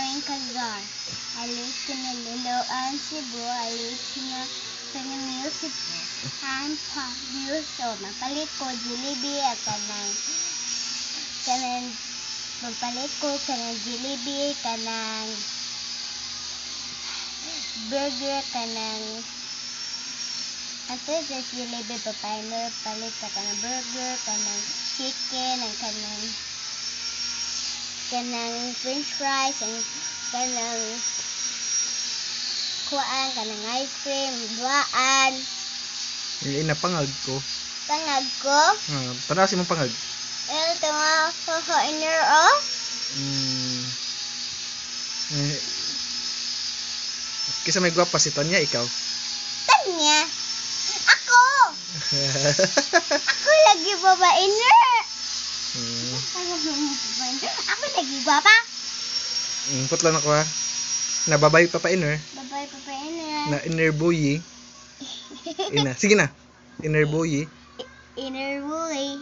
main kagar. Alis ko na Liloan, Cebu. Alis ko na music po. Ang pa-views o mapalit ko Jollibee at kanang mapalit ko kanang Jollibee, kanang burger, kanang ato sa Jollibee papainer palit ka kanang burger, kanang chicken, ang kanang french fries, ang kanang kuan, kanang ice cream, duaan. Pangag ko. Pangag ko? Tanaw si mong pangag. Ito nga, kakainer o? Kisa may gwapa si Tanya, ikaw. Tanya? Ako! Ako lagi babainer! Ako lagi gwapa? Putlan ako ha. Nababay pa pa inner. Babay babainer. Na inner boy. Ina. Sige na. Inner boy. Inner boy.